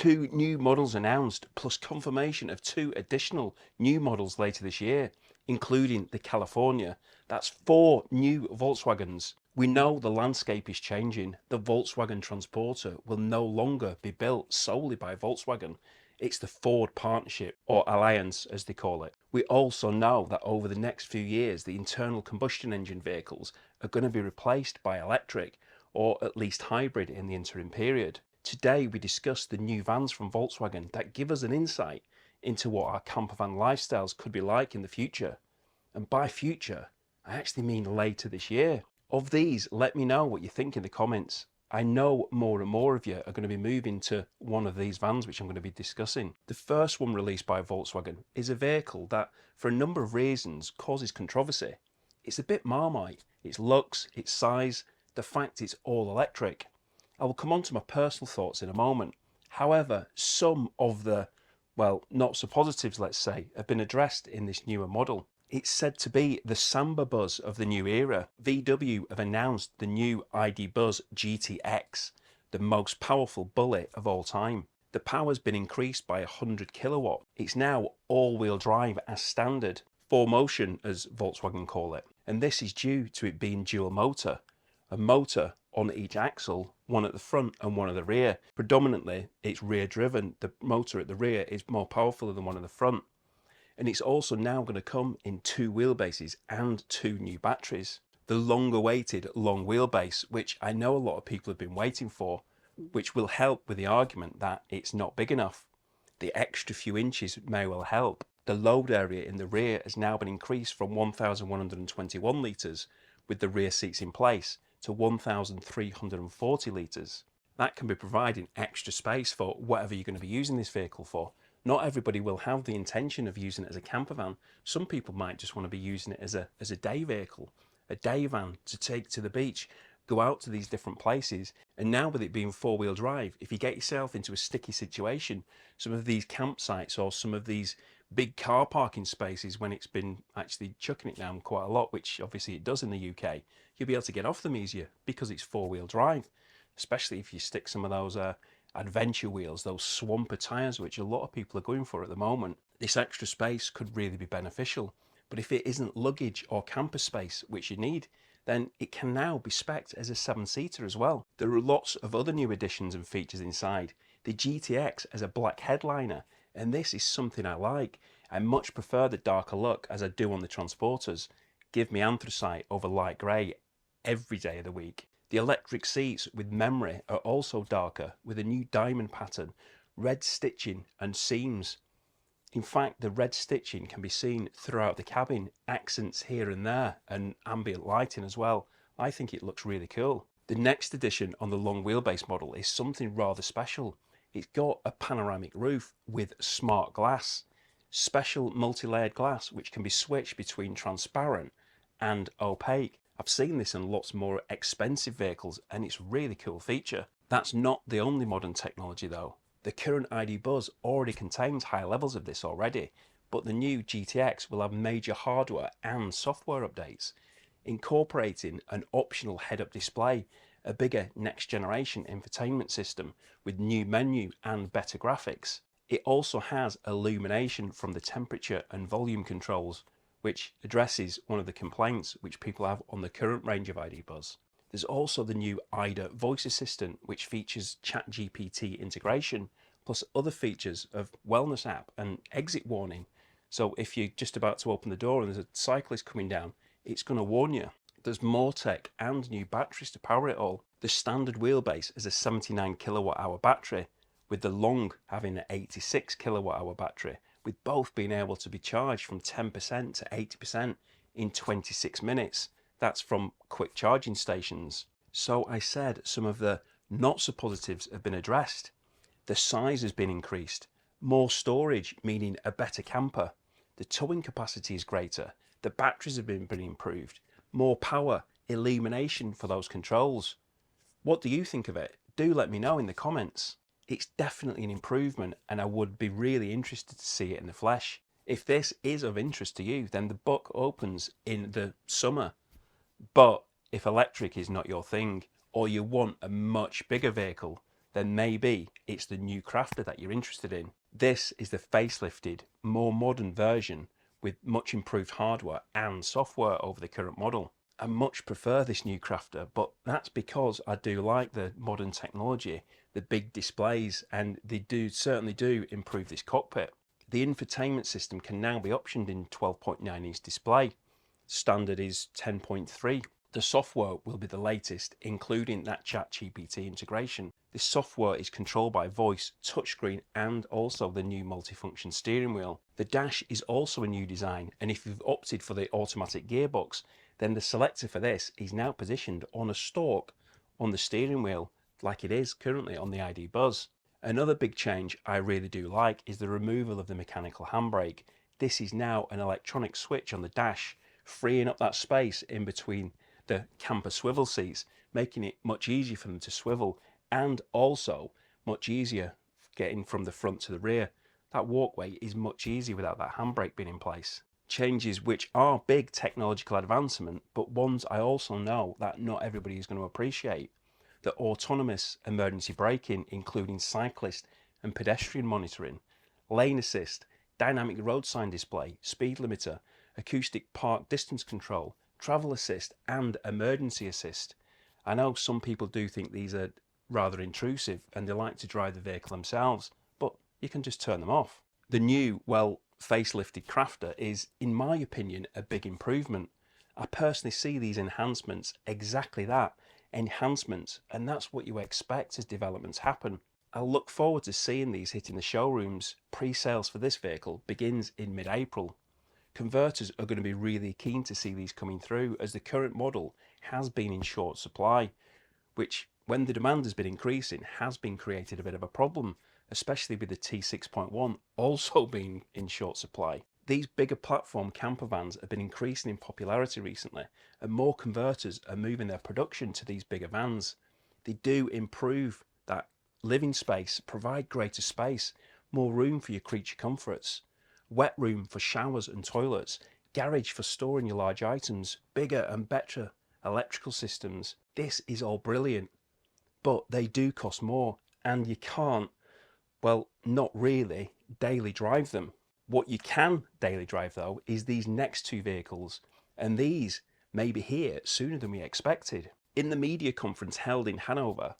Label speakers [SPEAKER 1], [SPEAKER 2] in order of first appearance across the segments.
[SPEAKER 1] 2 new models announced, plus confirmation of 2 additional new models later this year, including the California. That's 4 new Volkswagens. We know the landscape is changing. The Volkswagen Transporter will no longer be built solely by Volkswagen. It's the Ford partnership, or alliance as they call it. We also know that over the next few years, the internal combustion engine vehicles are going to be replaced by electric, or at least hybrid in the interim period. Today we discussed the new vans from Volkswagen that give us an insight into what our campervan lifestyles could be like in the future. And by future, I actually mean later this year. Of these, let me know what you think in the comments. I know more and more of you are going to be moving to one of these vans, which I'm going to be discussing. The first one released by Volkswagen is a vehicle that, for a number of reasons, causes controversy. It's a bit Marmite. Its looks, its size, the fact it's all electric. I will come on to my personal thoughts in a moment. However, some of the, well, not so positives, let's say, have been addressed in this newer model. It's said to be the Samba Buzz of the new era. VW have announced the new ID Buzz GTX, the most powerful bullet of all time. The power's been increased by 100 kilowatt. It's now all-wheel drive as standard, 4Motion as Volkswagen call it. And this is due to it being dual motor. A motor on each axle, one at the front and one at the rear. Predominantly, it's rear driven. The motor at the rear is more powerful than the one at the front. And it's also now going to come in 2 wheelbases and 2 new batteries. The long-awaited long wheelbase, which I know a lot of people have been waiting for, which will help with the argument that it's not big enough. The extra few inches may well help. The load area in the rear has now been increased from 1,121 litres with the rear seats in place to 1,340 litres. That can be providing extra space for whatever you're going to be using this vehicle for. Not everybody will have the intention of using it as a camper van. Some people might just want to be using it as a day vehicle, a day van to take to the beach, go out to these different places. And now with it being 4-wheel drive, if you get yourself into a sticky situation, some of these campsites or some of these big car parking spaces, when it's been actually chucking it down quite a lot, which obviously it does in the UK, you'll be able to get off them easier because it's 4-wheel drive, especially if you stick some of those adventure wheels, those swamper tyres, which a lot of people are going for at the moment. This extra space could really be beneficial. But if it isn't luggage or camper space, which you need, then it can now be spec'd as a 7-seater as well. There are lots of other new additions and features inside. The GTX has a black headliner, and this is something I like. I much prefer the darker look as I do on the Transporters. Give me anthracite over light grey every day of the week. The electric seats with memory are also darker with a new diamond pattern, red stitching and seams. In fact, the red stitching can be seen throughout the cabin, accents here and there, and ambient lighting as well. I think it looks really cool. The next addition on the long wheelbase model is something rather special. It's got a panoramic roof with smart glass, special multi-layered glass which can be switched between transparent and opaque. I've seen this in lots more expensive vehicles and it's a really cool feature. That's not the only modern technology though. The current ID Buzz already contains high levels of this already, but the new GTX will have major hardware and software updates, incorporating an optional head-up display, a bigger next generation infotainment system with new menu and better graphics. It also has illumination from the temperature and volume controls, which addresses one of the complaints which people have on the current range of ID Buzz. There's also the new IDA voice assistant, which features ChatGPT integration, plus other features of wellness app and exit warning. So if you're just about to open the door and there's a cyclist coming down, it's going to warn you. There's more tech and new batteries to power it all. The standard wheelbase is a 79 kilowatt hour battery, with the long having an 86 kilowatt hour battery, with both being able to be charged from 10% to 80% in 26 minutes. That's from quick charging stations. So I said some of the not so positives have been addressed. The size has been increased. More storage, meaning a better camper. The towing capacity is greater. The batteries have been improved. More power, illumination for those controls. What do you think of it? Do let me know in the comments. It's definitely an improvement and I would be really interested to see it in the flesh. If this is of interest to you, then the book opens in the summer. But if electric is not your thing, or you want a much bigger vehicle, then maybe it's the new Crafter that you're interested in. This is the facelifted, more modern version with much improved hardware and software over the current model. I much prefer this new Crafter, but that's because I do like the modern technology, the big displays, and they certainly do improve this cockpit. The infotainment system can now be optioned in 12.9-inch display. Standard is 10.3. The software will be the latest, including that ChatGPT integration. This software is controlled by voice, touchscreen, and also the new multifunction steering wheel. The dash is also a new design, and if you've opted for the automatic gearbox, then the selector for this is now positioned on a stalk on the steering wheel, like it is currently on the ID Buzz. Another big change I really do like is the removal of the mechanical handbrake. This is now an electronic switch on the dash, freeing up that space in between the camper swivel seats, making it much easier for them to swivel, and also much easier getting from the front to the rear. That walkway is much easier without that handbrake being in place. Changes which are big technological advancement, but ones I also know that not everybody is going to appreciate. The autonomous emergency braking, including cyclist and pedestrian monitoring, lane assist, dynamic road sign display, speed limiter, acoustic park distance control, travel assist, and emergency assist. I know some people do think these are rather intrusive and they like to drive the vehicle themselves, but you can just turn them off. The new, facelifted Crafter is, in my opinion, a big improvement. I personally see these enhancements exactly that, enhancements, and that's what you expect as developments happen. I look forward to seeing these hitting the showrooms. Pre-sales for this vehicle begins in mid-April. Converters are going to be really keen to see these coming through, as the current model has been in short supply, which, when the demand has been increasing, has been created a bit of a problem, especially with the T6.1 also being in short supply. These bigger platform campervans have been increasing in popularity recently, and more converters are moving their production to these bigger vans. They do improve that living space, provide greater space, more room for your creature comforts, wet room for showers and toilets, garage for storing your large items, bigger and better electrical systems. This is all brilliant, but they do cost more, and you can't, not really, daily drive them. What you can daily drive though is these next two vehicles, and these may be here sooner than we expected. In the media conference held in Hanover,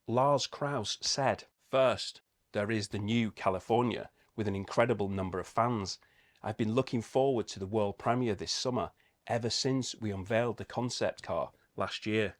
[SPEAKER 1] Lars Kraus said, "First, there is the new California with an incredible number of fans. I've been looking forward to the world premiere this summer ever since we unveiled the concept car last year."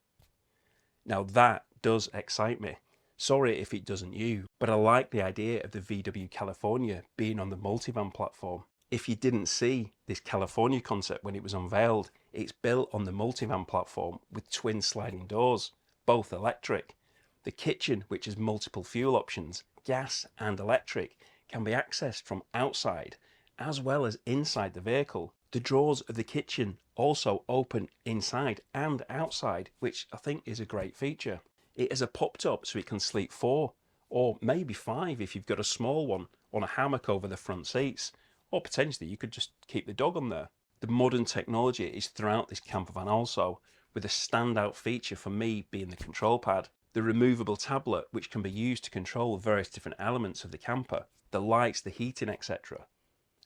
[SPEAKER 1] Now that does excite me. Sorry if it doesn't you, but I like the idea of the VW California being on the Multivan platform. If you didn't see this California concept when it was unveiled, it's built on the Multivan platform with twin sliding doors, both electric. The kitchen, which has multiple fuel options, gas and electric, can be accessed from outside as well as inside the vehicle. The drawers of the kitchen also open inside and outside, which I think is a great feature. It has a pop top so it can sleep 4 or maybe 5 if you've got a small one on a hammock over the front seats, or potentially you could just keep the dog on there. The modern technology is throughout this campervan also, with a standout feature for me being the control pad. The removable tablet, which can be used to control various different elements of the camper, the lights, the heating, etc.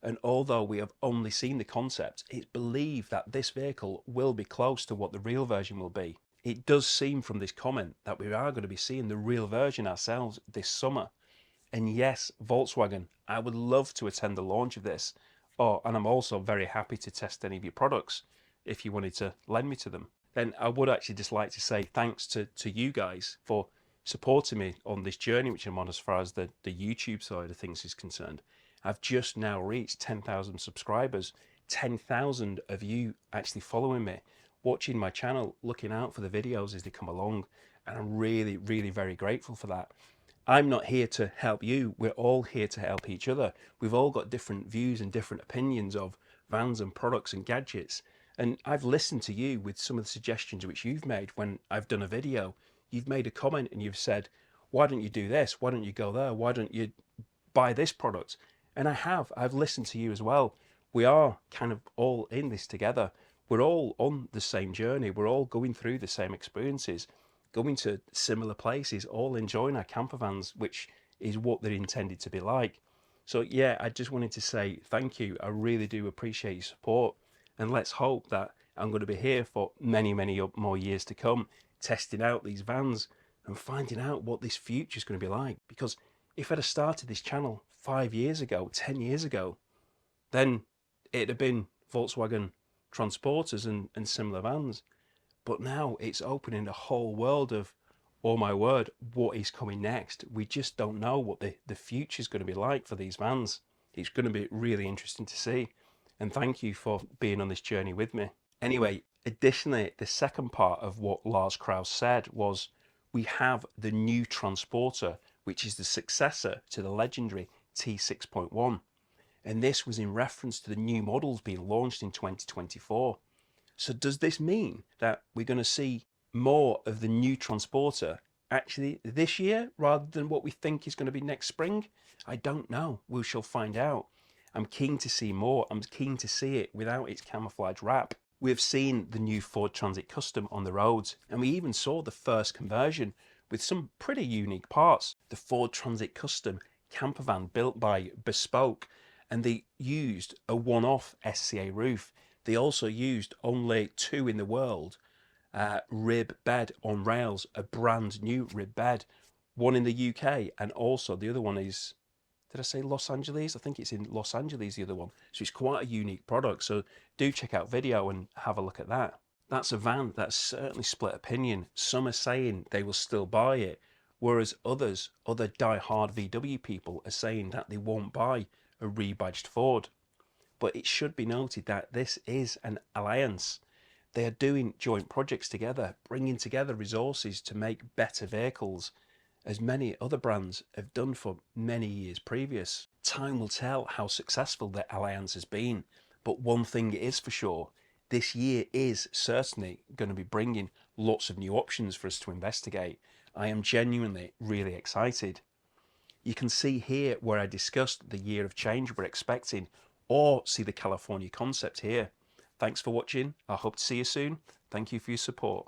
[SPEAKER 1] And although we have only seen the concept, it's believed that this vehicle will be close to what the real version will be. It does seem from this comment that we are going to be seeing the real version ourselves this summer. And yes, Volkswagen, I would love to attend the launch of this. And I'm also very happy to test any of your products if you wanted to lend me to them. Then I would actually just like to say thanks to you guys for supporting me on this journey which I'm on as far as the YouTube side of things is concerned. I've just now reached 10,000 subscribers, 10,000 of you actually following me, watching my channel, looking out for the videos as they come along, and I'm really, really very grateful for that. I'm not here to help you, we're all here to help each other. We've all got different views and different opinions of vans and products and gadgets, and I've listened to you with some of the suggestions which you've made when I've done a video. You've made a comment and you've said, why don't you do this, why don't you go there, why don't you buy this product? And I've listened to you as well. We are kind of all in this together. We're all on the same journey. We're all going through the same experiences, going to similar places, all enjoying our camper vans, which is what they're intended to be like. So yeah, I just wanted to say thank you. I really do appreciate your support, and let's hope that I'm going to be here for many, many more years to come, testing out these vans and finding out what this future is going to be like. Because if I'd have started this channel 5 years ago, 10 years ago, then it'd have been Volkswagen Transporters and similar vans. But now it's opening a whole world of, oh my word, what is coming next? We just don't know what the future is going to be like for these vans. It's going to be really interesting to see. And thank you for being on this journey with me. Anyway, additionally, the second part of what Lars Krauss said was, we have the new Transporter, which is the successor to the legendary T6.1. And this was in reference to the new models being launched in 2024. So does this mean that we're going to see more of the new Transporter actually this year rather than what we think is going to be next spring? I don't know. We shall find out. I'm keen to see more. I'm keen to see it without its camouflage wrap. We've seen the new Ford Transit Custom on the roads, and we even saw the first conversion with some pretty unique parts. The Ford Transit Custom campervan built by Bespoke, and they used a one-off SCA roof. They also used only 2 in the world rib bed on rails, a brand new rib bed, one in the UK, and also the other one is, did I say Los Angeles? I think it's in Los Angeles, the other one. So it's quite a unique product. So do check out video and have a look at that. That's a van that's certainly split opinion. Some are saying they will still buy it, whereas other die-hard VW people are saying that they won't buy a rebadged Ford. But it should be noted that this is an alliance. They are doing joint projects together, bringing together resources to make better vehicles, as many other brands have done for many years previous. Time will tell how successful the alliance has been, but one thing is for sure, this year is certainly going to be bringing lots of new options for us to investigate. I am genuinely really excited. You can see here where I discussed the year of change we're expecting, or see the California concept here. Thanks for watching. I hope to see you soon. Thank you for your support.